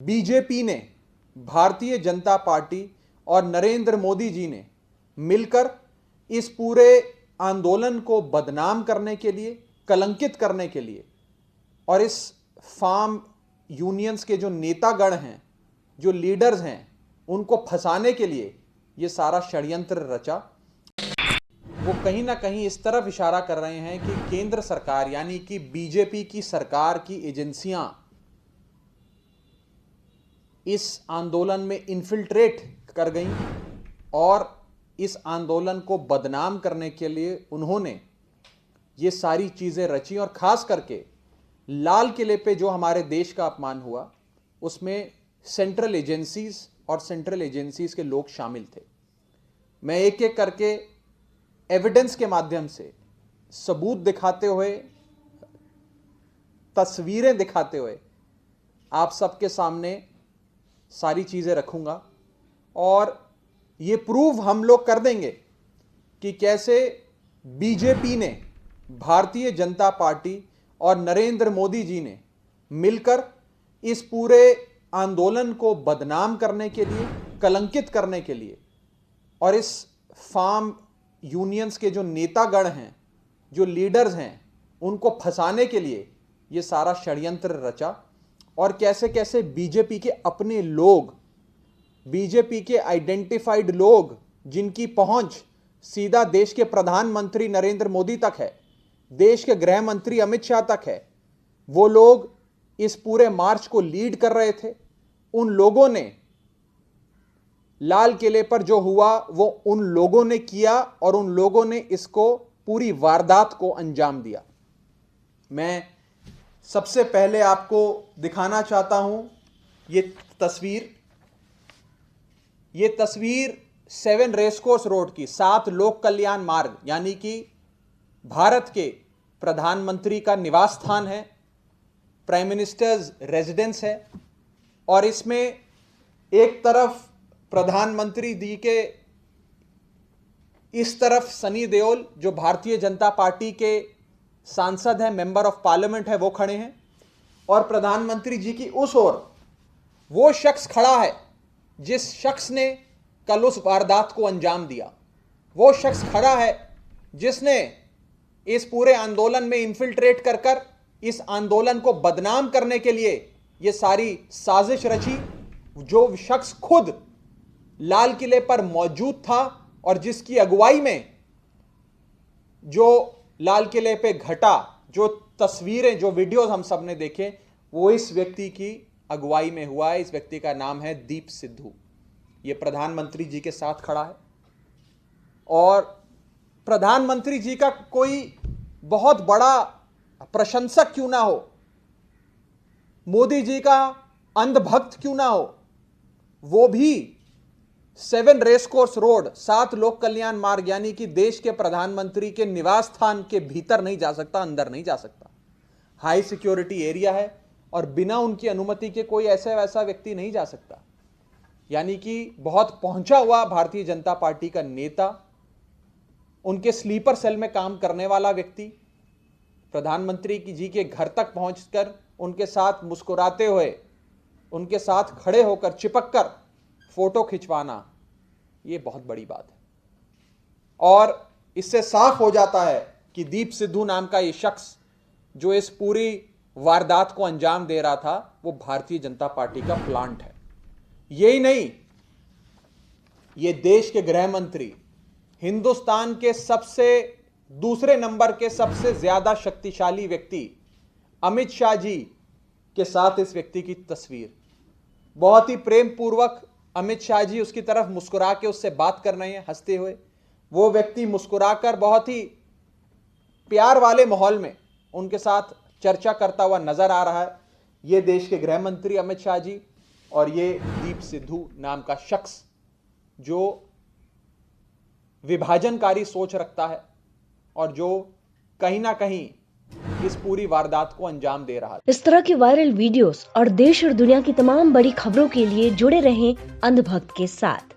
BJP ने, Bharatiya Janata party और नरेंद्र मोदी जी ने मिलकर इस पूरे आंदोलन को बदनाम करने के लिए, कलंकित करने के लिए और इस फार्म यूनियंस के जो नेतागण हैं, जो लीडर्स हैं, उनको फंसाने के लिए ये सारा षड्यंत्र रचा। वो कहीं ना कहीं इस तरफ इशारा कर रहे हैं कि केंद्र सरकार यानी कि बीजेपी की सरकार की एजेंसियां इस आंदोलन में इन्फिल्ट्रेट कर गई और इस आंदोलन को बदनाम करने के लिए उन्होंने ये सारी चीज़ें रची। और ख़ास करके लाल किले पे जो हमारे देश का अपमान हुआ, उसमें सेंट्रल एजेंसीज और सेंट्रल एजेंसीज के लोग शामिल थे। मैं एक एक करके एविडेंस के माध्यम से, सबूत दिखाते हुए, तस्वीरें दिखाते हुए आप सबके सामने सारी चीज़ें रखूंगा और ये प्रूव हम लोग कर देंगे कि कैसे बीजेपी ने, भारतीय जनता पार्टी और नरेंद्र मोदी जी ने मिलकर इस पूरे आंदोलन को बदनाम करने के लिए, कलंकित करने के लिए और इस फार्म यूनियंस के जो नेतागण हैं, जो लीडर्स हैं, उनको फंसाने के लिए ये सारा षड्यंत्र रचा। और कैसे कैसे बीजेपी के अपने लोग, बीजेपी के आइडेंटिफाइड लोग, जिनकी पहुंच सीधा देश के प्रधानमंत्री नरेंद्र मोदी तक है, देश के गृह मंत्री अमित शाह तक है, वो लोग इस पूरे मार्च को लीड कर रहे थे। उन लोगों ने, लाल किले पर जो हुआ वो उन लोगों ने किया और उन लोगों ने इसको, पूरी वारदात को अंजाम दिया। मैं सबसे पहले आपको दिखाना चाहता हूं ये तस्वीर। ये तस्वीर 7 रेसकोर्स रोड की, 7 लोक कल्याण मार्ग यानी कि भारत के प्रधानमंत्री का निवास स्थान है, प्राइम मिनिस्टर्स रेजिडेंस है। और इसमें एक तरफ प्रधानमंत्री जी के, इस तरफ सनी देओल जो भारतीय जनता पार्टी के सांसद है, मेंबर ऑफ पार्लियामेंट है, वो खड़े हैं। और प्रधानमंत्री जी की उस ओर वो शख्स खड़ा है जिस शख्स ने कल उस वारदात को अंजाम दिया। वो शख्स खड़ा है जिसने इस पूरे आंदोलन में इन्फिल्ट्रेट कर कर इस आंदोलन को बदनाम करने के लिए ये सारी साजिश रची। जो शख्स खुद लाल किले पर मौजूद था और जिसकी अगुवाई में जो लाल किले पे घटा, जो तस्वीरें, जो वीडियोस हम सब ने देखे, वो इस व्यक्ति की अगुवाई में हुआ है। इस व्यक्ति का नाम है दीप सिद्धू। ये प्रधानमंत्री जी के साथ खड़ा है और प्रधानमंत्री जी का कोई बहुत बड़ा प्रशंसक क्यों ना हो, मोदी जी का अंधभक्त क्यों ना हो, वो भी 7 रेसकोर्स रोड, 7 लोक कल्याण मार्ग यानी कि देश के प्रधानमंत्री के निवास स्थान के भीतर नहीं जा सकता, अंदर नहीं जा सकता। हाई सिक्योरिटी एरिया है और बिना उनकी अनुमति के कोई ऐसा वैसा व्यक्ति नहीं जा सकता। यानी कि बहुत पहुंचा हुआ भारतीय जनता पार्टी का नेता, उनके स्लीपर सेल में काम करने वाला व्यक्ति, प्रधानमंत्री जी के घर तक पहुंचकर उनके साथ मुस्कुराते हुए, उनके साथ खड़े होकर, चिपक कर फोटो खिंचवाना, ये बहुत बड़ी बात है। और इससे साफ हो जाता है कि दीप सिद्धू नाम का ये शख्स जो इस पूरी वारदात को अंजाम दे रहा था, वो भारतीय जनता पार्टी का प्लांट है। यही नहीं, ये देश के गृह मंत्री, हिंदुस्तान के दूसरे नंबर के सबसे ज्यादा शक्तिशाली व्यक्ति अमित शाह जी के साथ इस व्यक्ति की तस्वीर। बहुत ही प्रेम पूर्वक अमित शाह जी उसकी तरफ मुस्कुरा के उससे बात कर रहे हैं, हंसते हुए। वो व्यक्ति मुस्कुराकर बहुत ही प्यार वाले माहौल में उनके साथ चर्चा करता हुआ नजर आ रहा है। ये देश के गृह मंत्री अमित शाह जी और ये दीप सिद्धू नाम का शख्स जो विभाजनकारी सोच रखता है और जो कहीं ना कहीं इस पूरी वारदात को अंजाम दे रहा है। इस तरह के वायरल वीडियोस और देश और दुनिया की तमाम बड़ी खबरों के लिए जुड़े रहें अंधभक्त के साथ।